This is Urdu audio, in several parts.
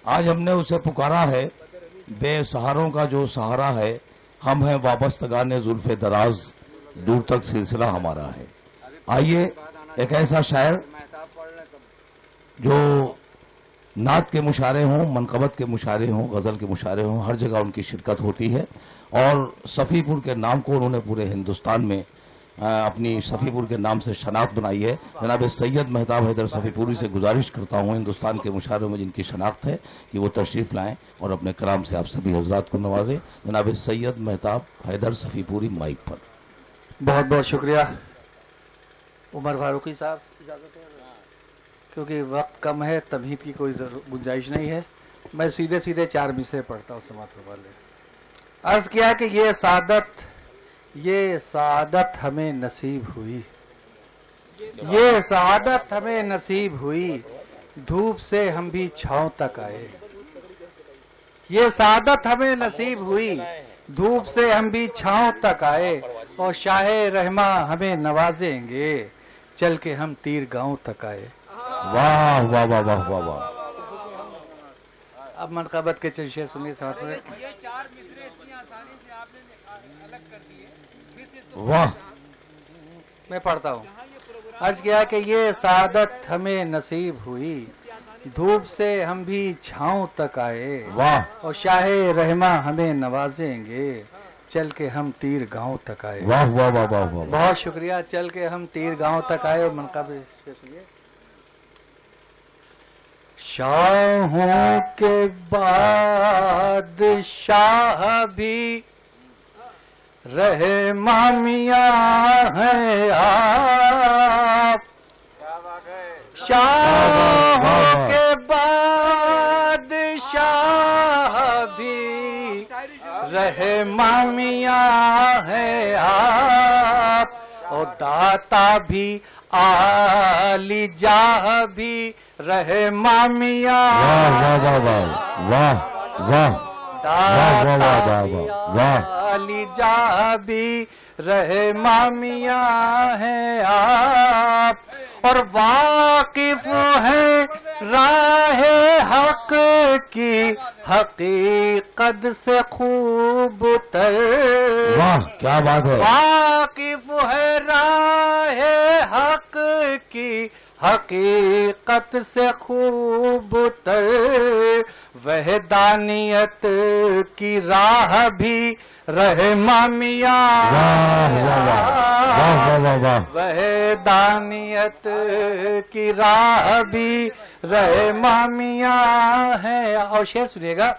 آج ہم نے اسے پکارا ہے، بے سہاروں کا جو سہارا ہے، ہم ہیں وابستگان زلف دراز، دور تک سلسلہ ہمارا ہے۔ آئیے ایک ایسا شاعر جو نعت کے مشاعرے ہوں، منقبت کے مشاعرے ہوں، غزل کے مشاعرے ہوں، ہر جگہ ان کی شرکت ہوتی ہے، اور صفی پور کے نام کو انہوں نے پورے ہندوستان میں اپنی صفی پور کے نام سے شناخت بنائی ہے۔ جناب سید مہتاب حیدر صفی پوری سے گزارش کرتا ہوں ہندوستان کے مشاعروں میں جن کی شناخت ہے کہ وہ تشریف لائیں اور اپنے کلام سے آپ سبھی حضرات کو نوازیں۔ جناب سید مہتاب حیدر صفی پوری مائک پر۔ بہت بہت شکریہ عمر فاروقی صاحب، اجازت ہے کیونکہ وقت کم ہے، تمہید کی کوئی گنجائش نہیں ہے، میں سیدھے سیدھے 4 مصرے پڑھتا ہوں سماعت فرما لیں۔ عرض کیا کہ یہ سعادت ہمیں نصیب ہوئی، یہ سعادت ہمیں نصیب ہوئی، دھوپ سے ہم بھی چھاؤں تک آئے۔ یہ سعادت ہمیں نصیب ہوئی، دھوپ سے ہم بھی چھاؤں تک آئے، اور شاہ رحماں ہمیں نوازیں گے، چل کے ہم تیر گاؤں تک آئے۔ واہ واہ واہ واہ واہ واہ۔ اب منقبت کے چشے سنیے سمجھ میں۔ یہ 4 مصرے اتنی آسانی سے آپ نے الگ کر دیے۔ واہ، میں پڑھتا ہوں۔ عرض کیا کہ یہ سعادت ہمیں نصیب ہوئی، دھوپ سے ہم بھی چھاؤں تک آئے، واہ، اور شاہ رحماں ہمیں نوازیں گے، چل کے ہم تیر گاؤں تک آئے۔ واہ واہ واہ واہ واہ۔ بہت شکریہ، چل کے ہم تیر گاؤں تک آئے۔ اور منقبت سنیے۔ شاہوں کے بعد شاہ بھی رحماں میاں ہیں آپ، شاہوں کے بعد شاہ بھی رحماں میاں ہیں آپ، اور داتا بھی عالی جاہ بھی رحماں میاں، واہ واہ واہ واہ واہ، داتا بھی عالی جاہ بھی رحماں میاں ہیں آپ، اور واقف ہیں راہ حق کی حقیقت سے خوب تر، واہ کیا بات ہے۔ واقف ہے راہ حق کی حقیقت سے خوب تر، وحدانیت کی راہ بھی رحماں میاں، وحدانیت کی راہ بھی رحماں میاں ہے۔ اور شعر سنیے گا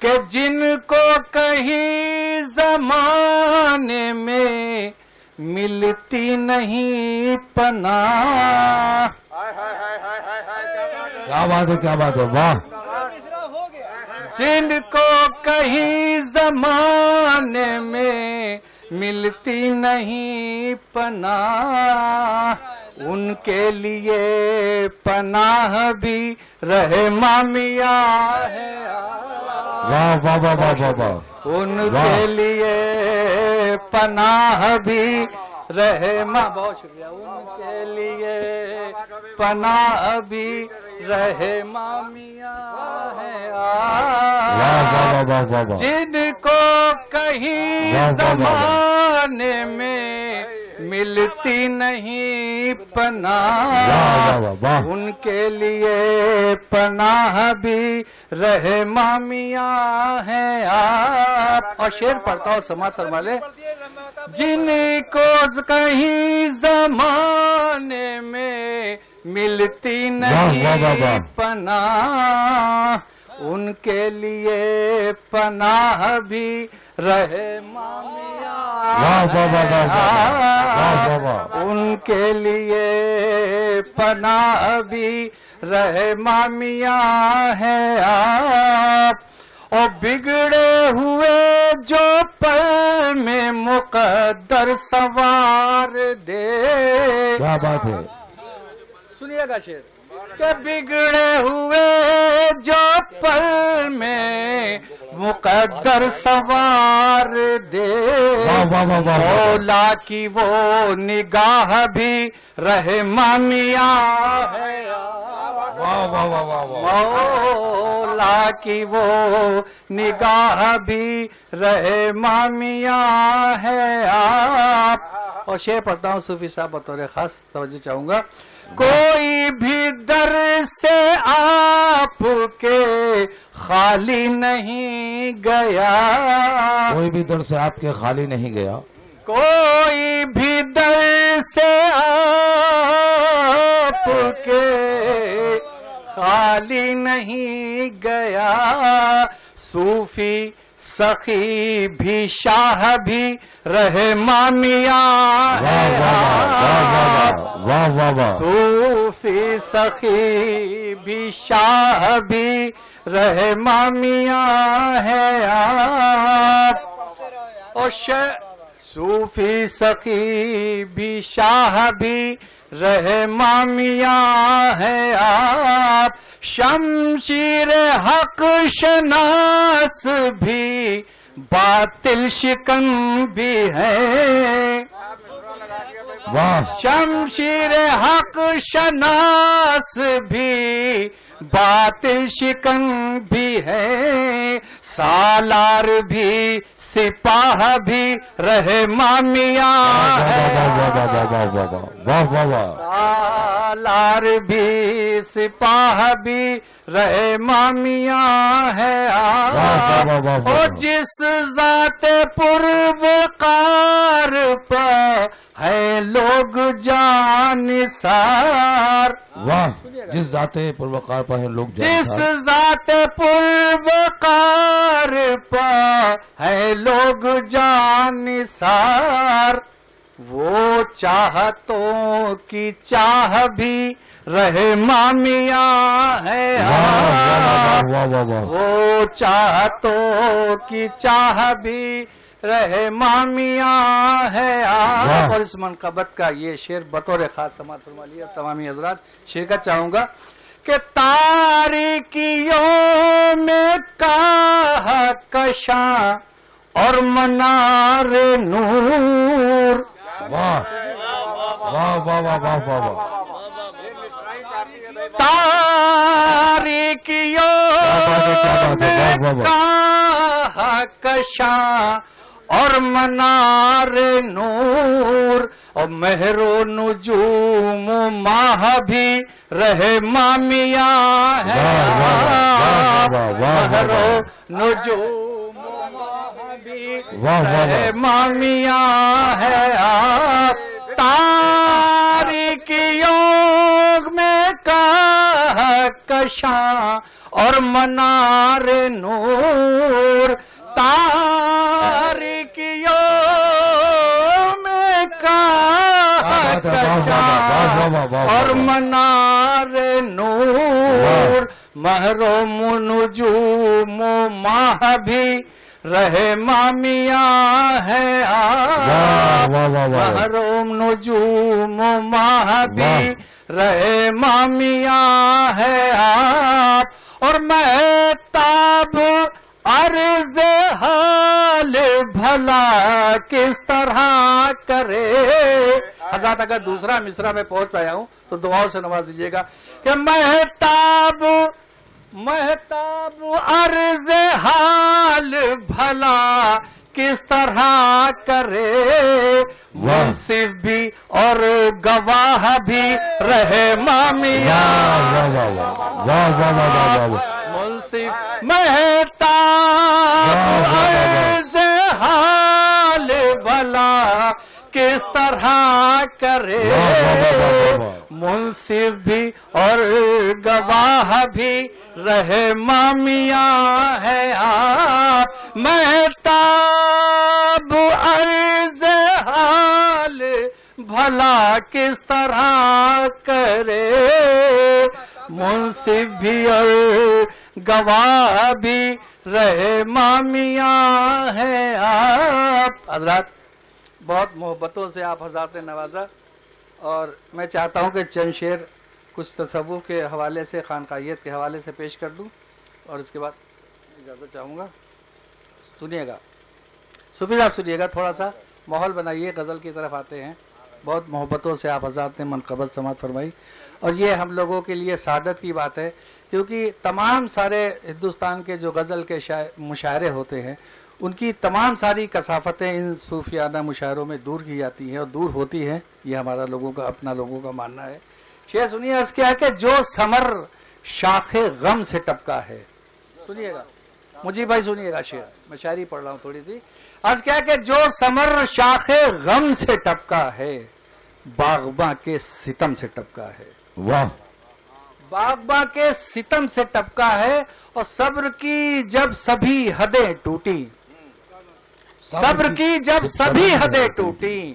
کہ جن کو کہیں زمانے میں ملتی نہیں پناہ، کیا بات ہے، کیا بات ہے، واہ، جن کو کہیں زمانے میں ملتی نہیں پناہ، ان کے لیے پناہ بھی رحماں میاں ہے، واہ واہ واہ واہ واہ، ان کے لیے پناہ بھی رحماں، بہت شکریہ، ان کے لیے پناہ بھی رحماں میاں ہے، جن کو کہیں زمانے میں ملتی نہیں پناہ، ان کے لیے پناہ بھی رحماں میاں ہیں آپ۔ اور شعر پڑھتا ہوں سماعت فرما لے۔ جن کو کہیں زمانے میں ملتی نہیں پناہ، ان کے لیے پناہ بھی رحماں میاں، ان کے لیے پناہ بھی رحماں میاں ہے آپ، اور بگڑے ہوئے جو پر میں مقدر سوار دے، کیا بات ہے، سنیے گا شعر کہ بگڑے ہوئے جو پل میں مقدر سوار دے، واہ واہ واہ واہ واہ، مولا کی وہ نگاہ بھی رحمانیہ ہے، واہ واہ واہ واہ واہ، مولا کی وہ نگاہ بھی رحمانیہ ہے آپ۔ اور شعر پڑھتا ہوں صوفی صاحب بطور خاص توجہ چاہوں گا۔ کوئی بھی در سے آپ کے خالی نہیں گیا، کوئی بھی در سے آپ کے خالی نہیں گیا، کوئی بھی در سے آپ کے خالی نہیں گیا، صوفی سخی بھی شاہ بھی رحمانیہ ہے، واہ واہ واہ، صوفی سخی بھی شاہ بھی رحمانیہ ہے آپ، اور صوفی سخی بھی شاہ بھی رحمانیہ ہے آپ، شمشیر حق شناس بھی باطل شکن بھی ہے، واہ، شمشیر حق شناس بھی باطل شکن بھی ہے، سالار بھی سپاہ بھی رحمانیہ ہے، سالار بھی سپاہ بھی رحمانیہ ہے، اور جس ذات پروقار پر ہے لوگ جانثار، واہ، جس ذات پروقار پر ہیں لوگ جس ذات پروقار پر ہے لوگ جانثار، وہ چاہتوں کی چاہ بھی رحمانیہ ہے، وہ چاہتوں کی چاہ بھی رحمانیہ ہے آپ۔ اور اس منقبت کا یہ شعر بطور خاص سماعت فرما لیا تمامی حضرات، شعر کا چاہوں گا کہ تاریکیوں میں کہکشاں اور منار نور، واہ واہ واہ واہ واہ واہ، تاریکیوں میں کہکشاں اور منار نور، اور مہر و نجوم و ماہ بھی رحمانیہ ہے، مہر و نجوم و ماہ بھی رحمانیہ ہے آپ، تاریکیوں میں کہکشاں اور منار نور، تاریکیوں میں کہکشاں اور منار نور، محروم نجوم و ماہ بھی رحمانیہ ہے آپ، محروم نجوم و ماہ بھی رحمانیہ ہے آپ، اور مہتاب عرض حال بھلا کس طرح کرے۔ حضرات اگر دوسرا مصرع میں پہنچ پایا ہوں تو دعاؤں سے نواز دیجیے گا کہ مہتاب عرض حال بھلا کس طرح کرے، منصف بھی اور گواہ بھی رحمانیہ، منصف مہتاب عرض حال بھلا کس طرح کرے، منصف بھی اور گواہ بھی رحمانیہ ہے آپ، مہتاب عرض حال بھلا کس طرح کرے، منصف بھی اور گواہ بھی رحمانیہ ہے آپ۔ حضرات بہت محبتوں سے آپ حضرات نے نوازا، اور میں چاہتا ہوں کہ چند شعر کچھ تصوف کے حوالے سے، خانقاہیت کے حوالے سے پیش کر دوں، اور اس کے بعد اجازت چاہوں گا۔ سنیے گا صوفی صاحب، سنیے گا، تھوڑا سا ماحول بنائیے، غزل کی طرف آتے ہیں. بہت محبتوں سے آپ حضرات نے منقبت سماعت فرمائی، اور یہ ہم لوگوں کے لیے سعادت کی بات ہے، کیونکہ تمام سارے ہندوستان کے جو غزل کے مشاعرے ہوتے ہیں ان کی تمام ساری کثافتیں ان صوفیانہ مشاعروں میں دور کی جاتی ہیں اور دور ہوتی ہیں. یہ ہمارا لوگوں کا اپنا لوگوں کا ماننا ہے. شعر سنیے، عرض کیا ہے کہ جو ثمر شاخ غم سے ٹپکا ہے. سنیے گا مجھے بھائی، سنیے گا شعر، میں شاعری پڑھ رہا ہوں تھوڑی سی. عرض کیا ہے کہ جو ثمر شاخ غم سے ٹپکا ہے باغباں کے ستم سے ٹپکا ہے. واہ، باغباں کے ستم سے ٹپکا ہے. اور صبر کی جب سبھی حدیں ٹوٹی، صبر کی جب سبھی حدیں ٹوٹی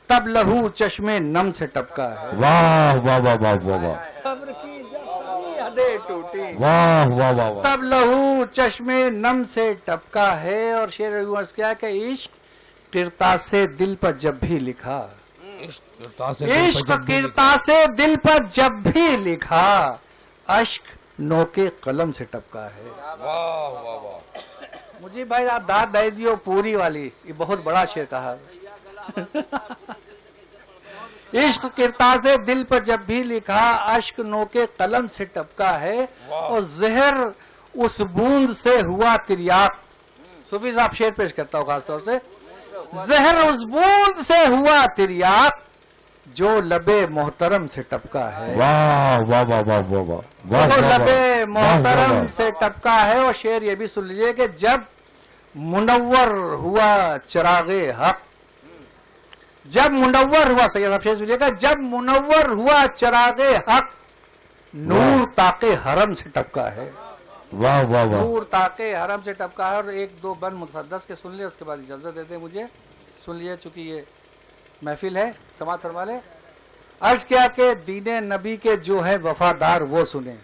تب لہو چشمے نم سے ٹپکا ہے. واہ واہ واہ واہ واہ واہ، صبر کی جب سبھی حدیں ٹوٹی واہ واہ واہ واہ، تب لہو چشمے نم سے ٹپکا ہے. اور شعر عرض کیا کہ عشق کرتا سے دل پر جب بھی لکھا، عشق کرتا سے دل پر جب بھی لکھا اشک نو کے قلم سے ٹپکا ہے. واہ واہ واہ، مجھے بھائی آپ داد دے دیو پوری والی، یہ بہت بڑا شعر کہا. عشق کرتا سے دل پر جب بھی لکھا اشک نو کے قلم سے ٹپکا ہے. اور زہر اس بوند سے ہوا تریاق. صوفی صاحب شعر پیش کرتا ہوں خاص طور سے. زہر اس بوند سے ہوا تریاق جو لبے محترم سے ٹپکا ہے. واہ واہ واہ واہ واہ واہ، جو لبے محترم سے ٹپکا ہے. اور شعر یہ بھی سن لیجئے کہ جب منور ہوا چراغ حق، جب منور ہوا، سید صاحب شعر سنیے گا، جب منور ہوا چراغ حق نور تاقِ حرم سے ٹپکا ہے. واہ واہ واہ، نور تاقِ حرم سے ٹپکا ہے. اور ایک دو بند مسدس کے سن لیں، اس کے بعد اجازت دیتے مجھے. سن لیے، چونکہ یہ محفل ہے، سماعت فرما لیں. عرض کیا کہ دین نبی کے جو ہے وفادار وہ سنیں.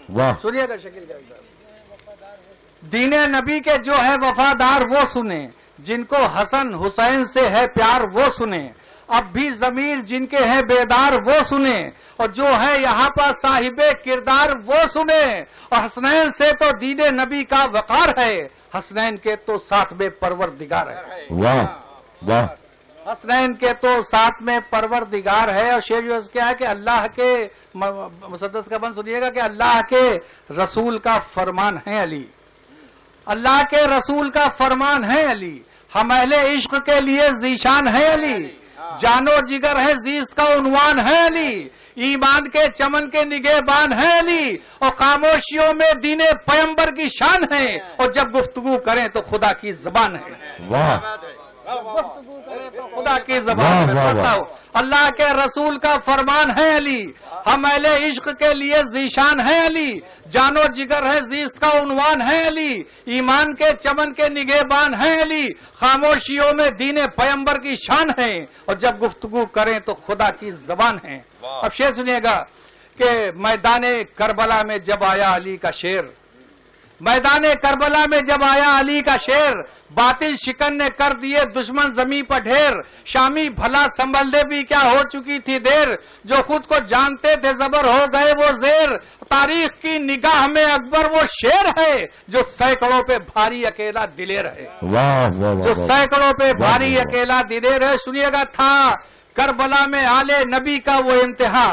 واہ، سنیے گا شکیل جاوید صاحب. دین نبی کے جو ہے وفادار وہ سنیں، جن کو حسن حسین سے ہے پیار وہ سنیں. اب بھی ضمیر جن کے ہیں بیدار وہ سنیں، اور جو ہے یہاں پر صاحب کردار وہ سنیں. اور حسنین سے تو دین نبی کا وقار ہے، حسنین کے تو ساتھ میں پروردگار ہے. واہ واہ، حسنین کے تو ساتھ میں پروردگار ہے. اور شعر جو کیا ہے کہ اللہ کے مسدس کا بند سنیے گا کہ اللہ کے رسول کا فرمان ہے علی، اللہ کے رسول کا فرمان ہے علی. ہم اہل عشق کے لیے ذیشان ہے علی، جان و جگر ہے زیست کا عنوان ہے علی. ایمان کے چمن کے نگہبان ہے علی، اور خاموشیوں میں دین پیمبر کی شان ہے. اور جب گفتگو کریں تو خدا کی زبان ہے. واہ، گفتگو کریں تو خدا کی زبان ہے. اللہ کے رسول کا فرمان ہے علی، ہم اہل عشق کے لیے ذیشان ہے علی، جان و جگر ہے زیست کا عنوان ہے علی. ایمان کے چمن کے نگہبان ہے علی، خاموشیوں میں دین پیمبر کی شان ہے. اور جب گفتگو کریں تو خدا کی زبان ہے. اب شعر سنیے گا کہ میدان کربلا میں جب آیا علی کا شیر، میدان کربلا میں جب آیا علی کا شیر، باطل شکن نے کر دیے دشمن زمیں پر ڈھیر. شامی بھلا سنبھل دے بھی کیا ہو چکی تھی دیر، جو خود کو جانتے تھے زبر ہو گئے وہ زیر. تاریخ کی نگاہ میں اکبر وہ شیر ہے جو سینکڑوں پہ بھاری اکیلا دلیر ہے. واہ واہ جو واہ، سینکڑوں پہ بھاری اکیلا دلیر ہے. سنیے گا، تھا کربلا میں آل نبی کا وہ امتحا،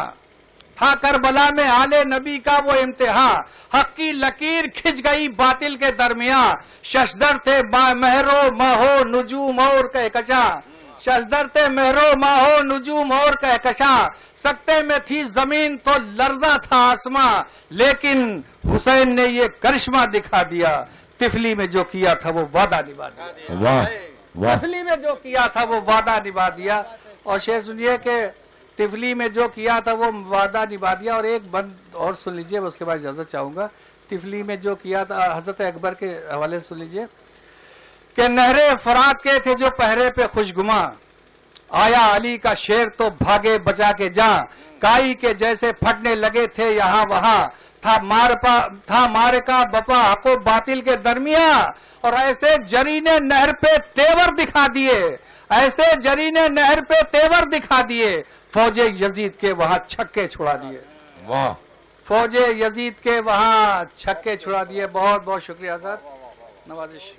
تھا کربلا میں آل نبی کا وہ امتحا. حق کی لکیر کھچ گئی باطل کے درمیان، ششدر تھے مہرو ماہو نجوم اور کہکشاں، ششدر تھے مہرو ماہو نجوم اور کہکشاں. سکتے میں تھی زمین تو لرزا تھا آسماں، لیکن حسین نے یہ کرشمہ دکھا دیا، طفلی میں جو کیا تھا وہ وعدہ نبھا دیا. واہ واہ، طفلی میں جو کیا تھا وہ وعدہ نبھا دیا. اور شعر سنیے کہ طفلی میں جو کیا تھا وہ وعدہ نبھا دیا. اور ایک بند اور سن لیجئے، اس کے بعد اجازت چاہوں گا. طفلی میں جو کیا تھا حضرت اکبر کے حوالے سے سن لیجئے کہ نہرے فرات کے تھے جو پہرے پہ خوشگماں، آیا علی کا شیر تو بھاگے بچا کے جاں. کائی کے جیسے پھٹنے لگے تھے یہاں وہاں، تھا مار کا بپا حق و باطل کے درمیان. اور ایسے جرین نہر پہ تیور دکھا دیے، ایسے جرین نہر پہ تیور دکھا دیے، فوج یزید کے وہاں چھکے چھڑا دیے. واہ، فوج یزید کے وہاں چھکے چھڑا دیے. بہت بہت شکریہ حضرت، نوازش.